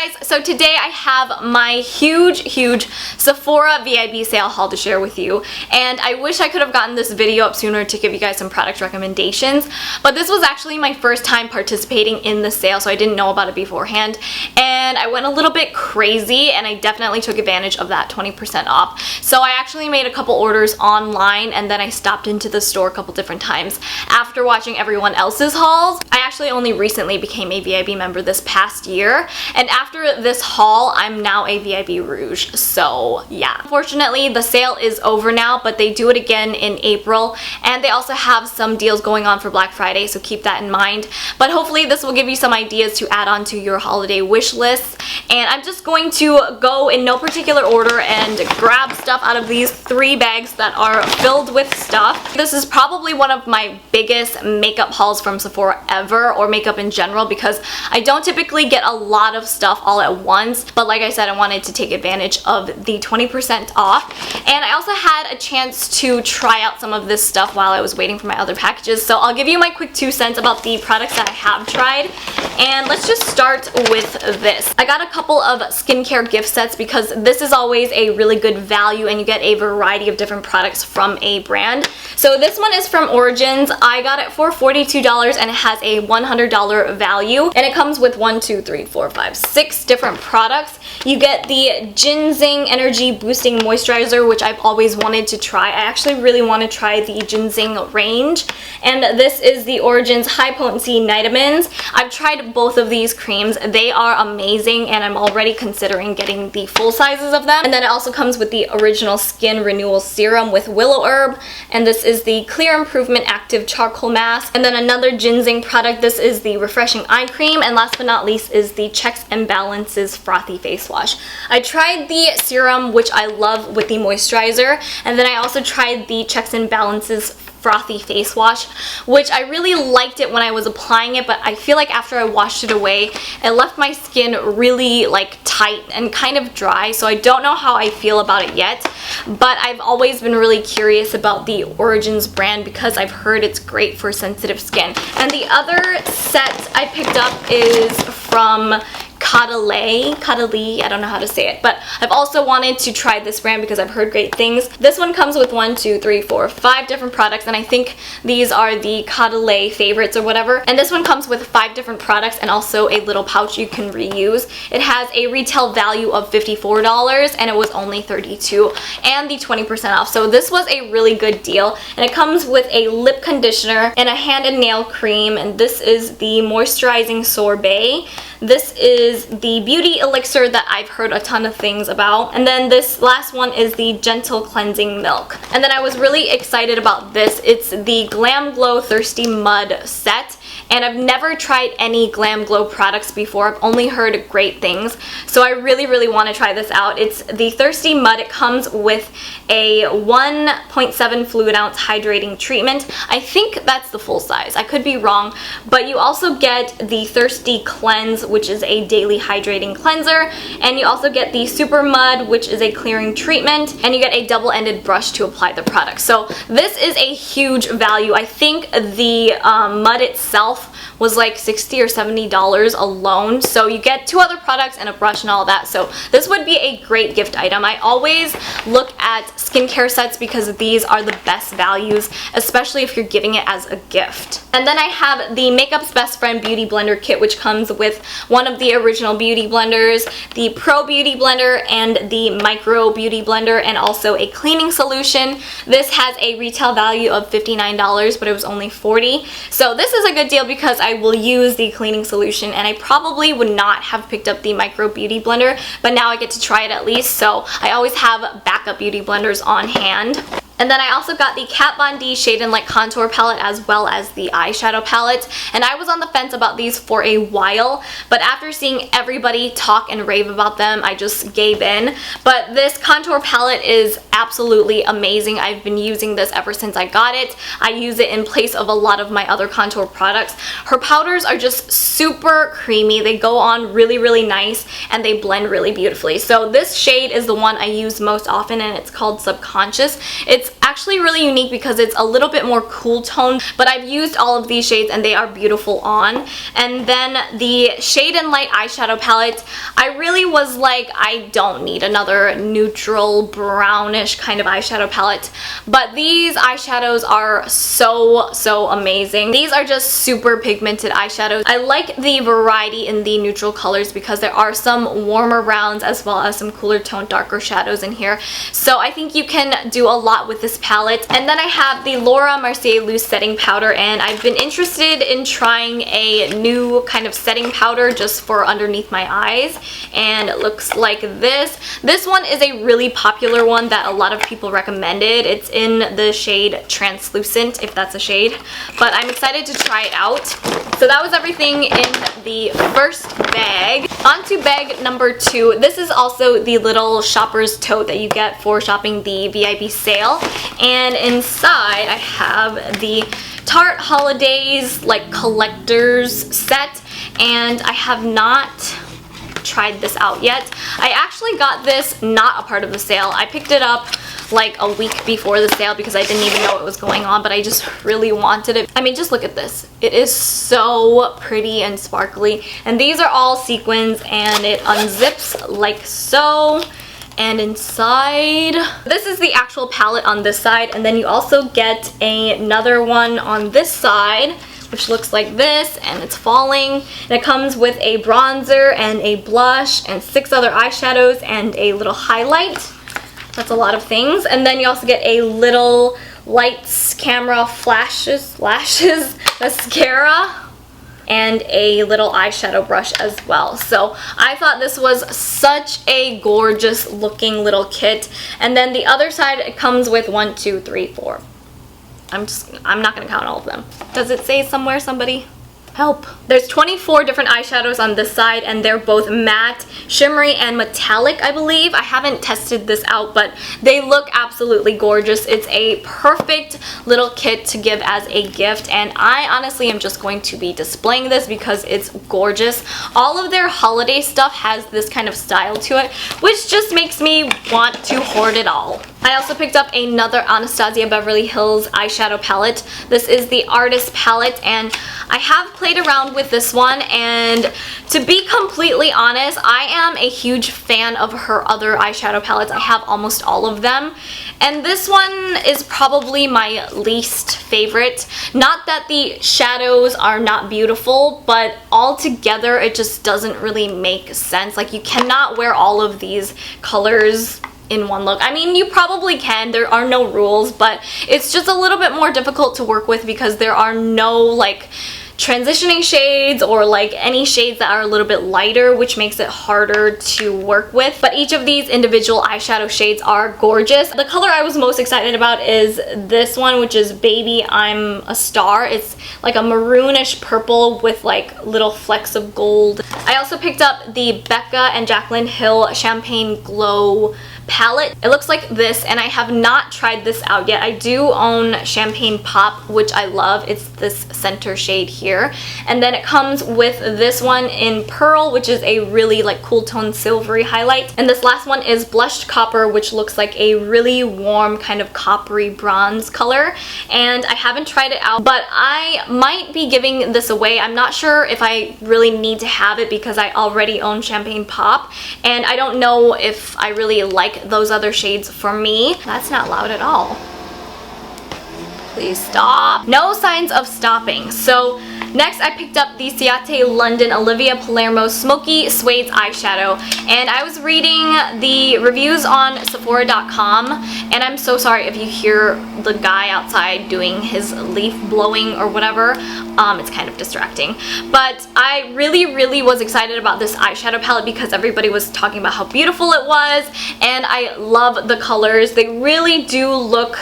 guys, so today I have my huge Sephora VIB sale haul to share with you, and I wish I could have gotten this video up sooner to give you guys some product recommendations, but this was actually my first time participating in the sale, so I didn't know about it beforehand, and I went a little bit crazy, and I definitely took advantage of that 20% off. So I actually made a couple orders online, and then I stopped into the store a couple different times. After watching everyone else's hauls, I actually only recently became a VIB member this past year, and after this haul, I'm now a VIB Rouge, so yeah. Unfortunately, the sale is over now, but they do it again in April, and they also have some deals going on for Black Friday, so keep that in mind. But hopefully this will give you some ideas to add on to your holiday wish list, and I'm just going to go in no particular order and grab stuff out of these 3 bags that are filled with stuff. This is probably one of my biggest makeup hauls from Sephora ever, or makeup in general, because I don't typically get a lot of stuff all at once, but like I said, I wanted to take advantage of the 20% off, and I also had a chance to try out some of this stuff while I was waiting for my other packages, so I'll give you my quick 2 cents about the products that I have tried, and let's just start with this. I got a couple of skincare gift sets because this is always a really good value and you get a variety of different products from a brand. So this one is from Origins. I got it for $42 and it has a $100 value, and it comes with 6 different products. You get the Ginseng Energy Boosting Moisturizer, which I've always wanted to try. I actually really want to try the Ginseng range, and this is the Origins High Potency Nitamins. I've tried both of these creams. They are amazing, and I'm already considering getting the full sizes of them. And then it also comes with the Original Skin Renewal Serum with Willow Herb, and this is the Clear Improvement Active Charcoal Mask. And then another ginseng product, this is the Refreshing Eye Cream, and last but not least is the Checks and Balances Frothy Face Wash. I tried the serum, which I love, with the moisturizer, and then I also tried the Checks and Balances Frothy Face Wash, which I really liked it when I was applying it, but I feel like after I washed it away, it left my skin really like tight and kind of dry, so I don't know how I feel about it yet, but I've always been really curious about the Origins brand because I've heard it's great for sensitive skin. And the other set I picked up is from Ciate, I don't know how to say it, but I've also wanted to try this brand because I've heard great things. This one comes with 5 different products, and I think these are the Ciate favorites or whatever. And this one comes with 5 different products and also a little pouch you can reuse. It has a retail value of $54 and it was only $32, and the 20% off. So this was a really good deal, and it comes with a lip conditioner and a hand and nail cream, and this is the Moisturizing Sorbet. This is the beauty elixir that I've heard a ton of things about. And then this last one is the Gentle Cleansing Milk. And then I was really excited about this. It's the Glam Glow Thirsty Mud set. And I've never tried any Glam Glow products before. I've only heard great things. So I really want to try this out. It's the Thirsty Mud. It comes with a 1.7 fluid ounce hydrating treatment. I think that's the full size. I could be wrong. But you also get the Thirsty Cleanse, which is a daily hydrating cleanser. And you also get the Super Mud, which is a clearing treatment. And you get a double-ended brush to apply the product. So this is a huge value. I think the mud itself was like $60 or $70 alone, so you get 2 other products and a brush and all that, so this would be a great gift item. I always look at skincare sets because these are the best values, especially if you're giving it as a gift. And then I have the Makeup's Best Friend Beauty Blender Kit, which comes with one of the original beauty blenders, the Pro Beauty Blender, and the Micro Beauty Blender, and also a cleaning solution. This has a retail value of $59, but it was only $40, so this is a good deal because I will use the cleaning solution, and I probably would not have picked up the Micro Beauty Blender, but now I get to try it at least, so I always have backup beauty blenders on hand. And then I also got the Kat Von D Shade and Light Contour Palette as well as the eyeshadow palette. And I was on the fence about these for a while, but after seeing everybody talk and rave about them, I just gave in. But this contour palette is absolutely amazing. I've been using this ever since I got it. I use it in place of a lot of my other contour products. Her powders are just super creamy. They go on really nice, and they blend really beautifully. So this shade is the one I use most often, and it's called Subconscious. It's It's actually really unique because it's a little bit more cool tone, but I've used all of these shades and they are beautiful on. And then the Shade and Light eyeshadow palette, I really was like, I don't need another neutral brownish kind of eyeshadow palette, but these eyeshadows are so amazing. These are just super pigmented eyeshadows. I like the variety in the neutral colors because there are some warmer browns as well as some cooler tone darker shadows in here, so I think you can do a lot with this palette. And then I have the Laura Mercier Loose Setting Powder, and I've been interested in trying a new kind of setting powder just for underneath my eyes, and it looks like this. This one is a really popular one that a lot of people recommended. It's in the shade Translucent, if that's a shade, but I'm excited to try it out. So that was everything in the first bag. On to bag number 2. This is also the little shopper's tote that you get for shopping the VIB sale, and inside I have the Tarte Holidays like collector's set, and I have not tried this out yet. I actually got this not a part of the sale. I picked it up like a week before the sale because I didn't even know it was going on, but I just really wanted it. I mean, just look at this. It is so pretty and sparkly, and these are all sequins, and it unzips like so. And inside, this is the actual palette on this side, and then you also get another one on this side, which looks like this, and it's falling. And it comes with a bronzer and a blush and 6 other eyeshadows and a little highlight. That's a lot of things. And then you also get a little lights, camera, flashes, lashes, mascara, and a little eyeshadow brush as well. So I thought this was such a gorgeous looking little kit. And then the other side, it comes with 1, 2, 3, 4. I'm not gonna count all of them. Does it say somewhere, somebody? Help. There's 24 different eyeshadows on this side, and they're both matte, shimmery, and metallic, I believe. I haven't tested this out, but they look absolutely gorgeous. It's a perfect little kit to give as a gift, and I honestly am just going to be displaying this because it's gorgeous. All of their holiday stuff has this kind of style to it, which just makes me want to hoard it all. I also picked up another Anastasia Beverly Hills eyeshadow palette. This is the Artist palette, and I have played around with this one, and to be completely honest, I am a huge fan of her other eyeshadow palettes. I have almost all of them, and this one is probably my least favorite. Not that the shadows are not beautiful, but altogether it just doesn't really make sense. Like, you cannot wear all of these colors in one look. I mean, you probably can, there are no rules, but it's just a little bit more difficult to work with because there are no like transitioning shades or like any shades that are a little bit lighter, which makes it harder to work with. But each of these individual eyeshadow shades are gorgeous. The color I was most excited about is this one, which is Baby I'm a Star. It's like a maroonish purple with like little flecks of gold. I also picked up the Becca and Jacklyn Hill Champagne Glow palette. It looks like this, and I have not tried this out yet. I do own Champagne Pop, which I love. It's this center shade here, and then it comes with this one in Pearl, which is a really like cool tone silvery highlight, and this last one is Blushed Copper, which looks like a really warm kind of coppery bronze color. And I haven't tried it out, but I might be giving this away. I'm not sure if I really need to have it because I already own Champagne Pop, and I don't know if I really like those other shades for me. That's not loud at all. Please stop. No signs of stopping. So next I picked up the Ciate London Olivia Palermo Smoky Suede eyeshadow, and I was reading the reviews on Sephora.com, and I'm so sorry if you hear the guy outside doing his leaf blowing or whatever. It's kind of distracting. But I really was excited about this eyeshadow palette because everybody was talking about how beautiful it was, and I love the colors. They really do look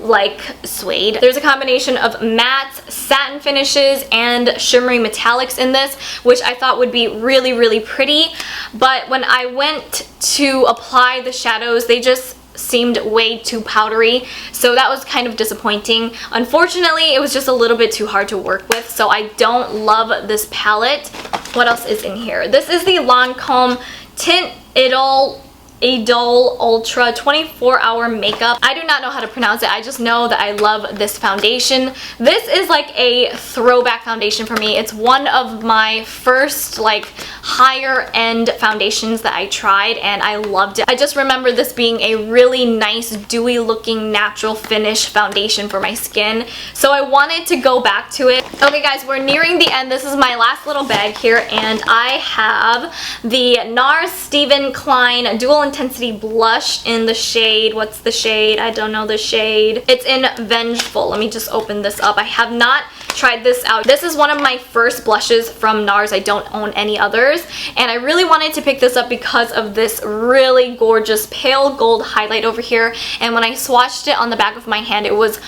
like suede. There's a combination of matte, satin finishes, and shimmery metallics in this, which I thought would be really pretty. But when I went to apply the shadows, they just seemed way too powdery, so that was kind of disappointing. Unfortunately, it was just a little bit too hard to work with, so I don't love this palette. What else is in here? This is the Lancome Tint It All Idol Ultra 24-hour makeup. I do not know how to pronounce it. I just know that I love this foundation. This is like a throwback foundation for me. It's one of my first like higher end foundations that I tried, and I loved it. I just remember this being a really nice dewy looking natural finish foundation for my skin, so I wanted to go back to it. Okay guys, we're nearing the end. This is my last little bag here, and I have the NARS Steven Klein Dual Intensity Blush in the shade, what's the shade? I don't know the shade. It's in Vengeful. Let me just open this up. I have not tried this out. This is one of my first blushes from NARS. I don't own any others, and I really wanted to pick this up because of this really gorgeous pale gold highlight over here, and when I swatched it on the back of my hand, it was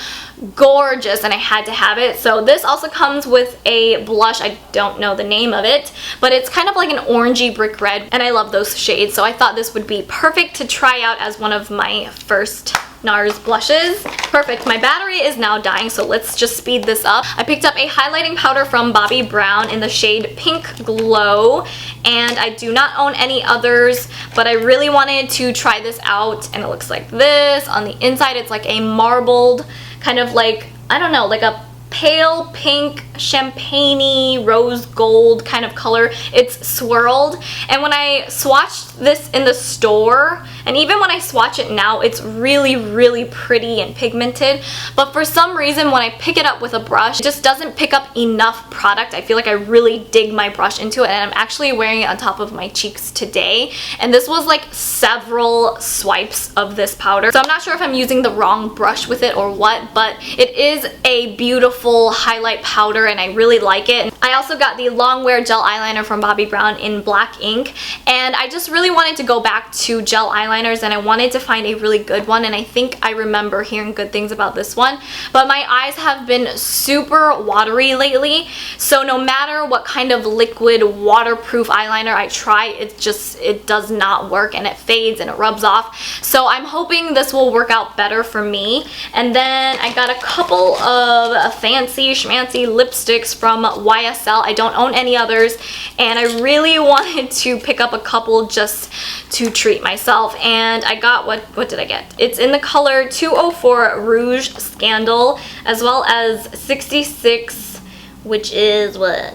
gorgeous and I had to have it. So this also comes with a blush. I don't know the name of it, but it's kind of like an orangey brick red, and I love those shades, so I thought this would be perfect to try out as one of my first NARS blushes. Perfect. My battery is now dying, so let's just speed this up. I picked up a highlighting powder from Bobbi Brown in the shade Pink Glow, and I do not own any others, but I really wanted to try this out, and it looks like this. On the inside, it's like a marbled, kind of like, I don't know, like a pale pink, champagne-y, rose gold kind of color. It's swirled, and when I swatched this in the store, and even when I swatch it now, it's really pretty and pigmented, but for some reason when I pick it up with a brush, it just doesn't pick up enough product. I feel like I really dig my brush into it, and I'm actually wearing it on top of my cheeks today, and this was like several swipes of this powder, so I'm not sure if I'm using the wrong brush with it or what, but it is a beautiful highlight powder and I really like it. I also got the Longwear gel eyeliner from Bobbi Brown in black ink, and I just really wanted to go back to gel eyeliners, and I wanted to find a really good one, and I think I remember hearing good things about this one, but my eyes have been super watery lately, so no matter what kind of liquid waterproof eyeliner I try, it does not work, and it fades and it rubs off, so I'm hoping this will work out better for me. And then I got a couple of fancy schmancy lipsticks from YSL. I don't own any others, and I really wanted to pick up a couple just to treat myself, and I got, what did I get? It's in the color 204 Rouge Scandal, as well as 66, which is what?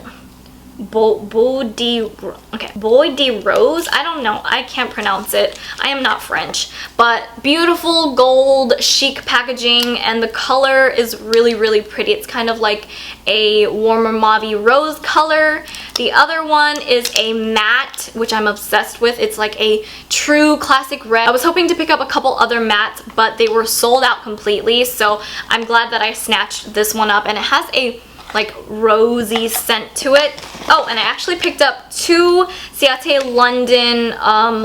Bois de Rose? I don't know. I can't pronounce it. I am not French. But beautiful gold chic packaging, and the color is really pretty. It's kind of like a warmer mauve rose color. The other one is a matte, which I'm obsessed with. It's like a true classic red. I was hoping to pick up a couple other mattes, but they were sold out completely, so I'm glad that I snatched this one up, and it has a like rosy scent to it. Oh, and I actually picked up two Ciate London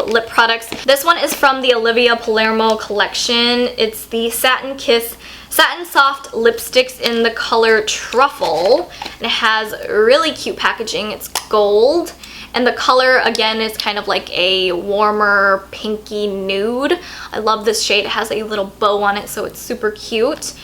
lip products. This one is from the Olivia Palermo collection. It's the Satin Soft lipsticks in the color Truffle, and it has really cute packaging. It's gold, and the color again is kind of like a warmer pinky nude. I love this shade. It has a little bow on it, so it's super cute.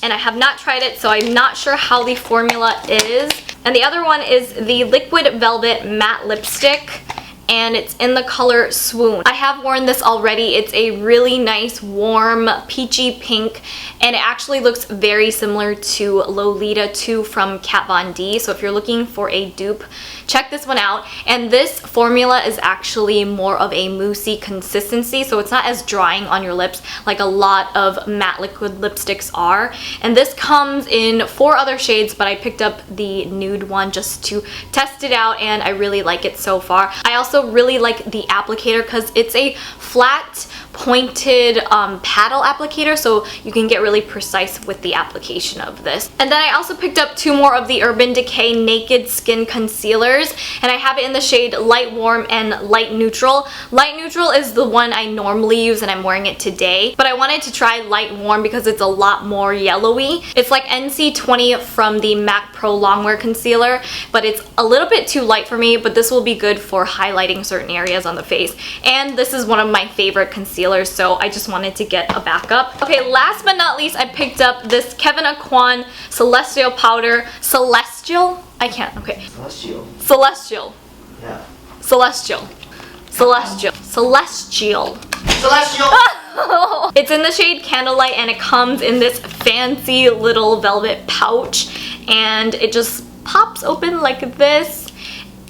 And I have not tried it, so I'm not sure how the formula is. And the other one is the Liquid Velvet Matte Lipstick, and it's in the color Swoon. I have worn this already. It's a really nice warm peachy pink, and it actually looks very similar to Lolita 2 from Kat Von D. So if you're looking for a dupe, check this one out. And this formula is actually more of a moussey consistency, so it's not as drying on your lips like a lot of matte liquid lipsticks are. And this comes in 4 other shades, but I picked up the nude one just to test it out, and I really like it so far. I also really like the applicator because it's a flat pointed paddle applicator, so you can get really precise with the application of this. And then I also picked up 2 more of the Urban Decay Naked Skin Concealers, and I have it in the shade Light Warm and Light Neutral. Light Neutral is the one I normally use, and I'm wearing it today, but I wanted to try Light Warm because it's a lot more yellowy. It's like NC20 from the MAC Pro Longwear Concealer, but it's a little bit too light for me, but this will be good for highlighting certain areas on the face. And this is one of my favorite concealers, so I just wanted to get a backup. Okay, last but not least, I picked up this Kevyn Aucoin Celestial Powder. Celestial? I can't, okay. Celestial. Celestial. Yeah. Celestial. Celestial. Celestial. Celestial! It's in the shade Candlelight and it comes in this fancy little velvet pouch and it just pops open like this.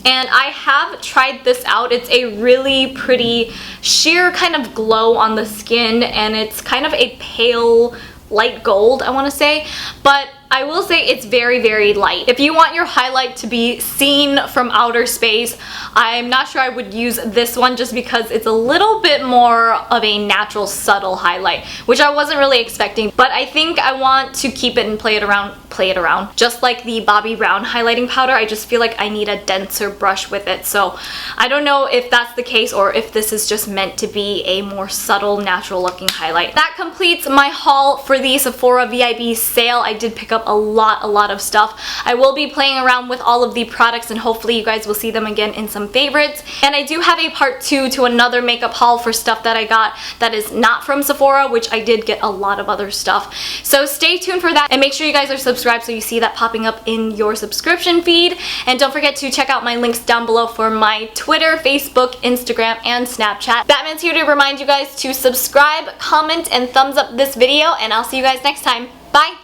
And I have tried this out. It's a really pretty sheer kind of glow on the skin and it's kind of a pale light gold, I want to say, but I will say it's very, very light. If you want your highlight to be seen from outer space, I'm not sure I would use this one just because it's a little bit more of a natural, subtle highlight, which I wasn't really expecting, but I think I want to keep it and play it around. Just like the Bobbi Brown highlighting powder, I just feel like I need a denser brush with it, so I don't know if that's the case or if this is just meant to be a more subtle, natural looking highlight. That completes my haul for the Sephora VIB sale. I did pick up a lot of stuff. I will be playing around with all of the products and hopefully you guys will see them again in some favorites. And I do have a part 2 to another makeup haul for stuff that I got that is not from Sephora, which I did get a lot of other stuff. So stay tuned for that and make sure you guys are subscribed so you see that popping up in your subscription feed. And don't forget to check out my links down below for my Twitter, Facebook, Instagram, and Snapchat. Batman's here to remind you guys to subscribe, comment, and thumbs up this video, and I'll see you guys next time. Bye!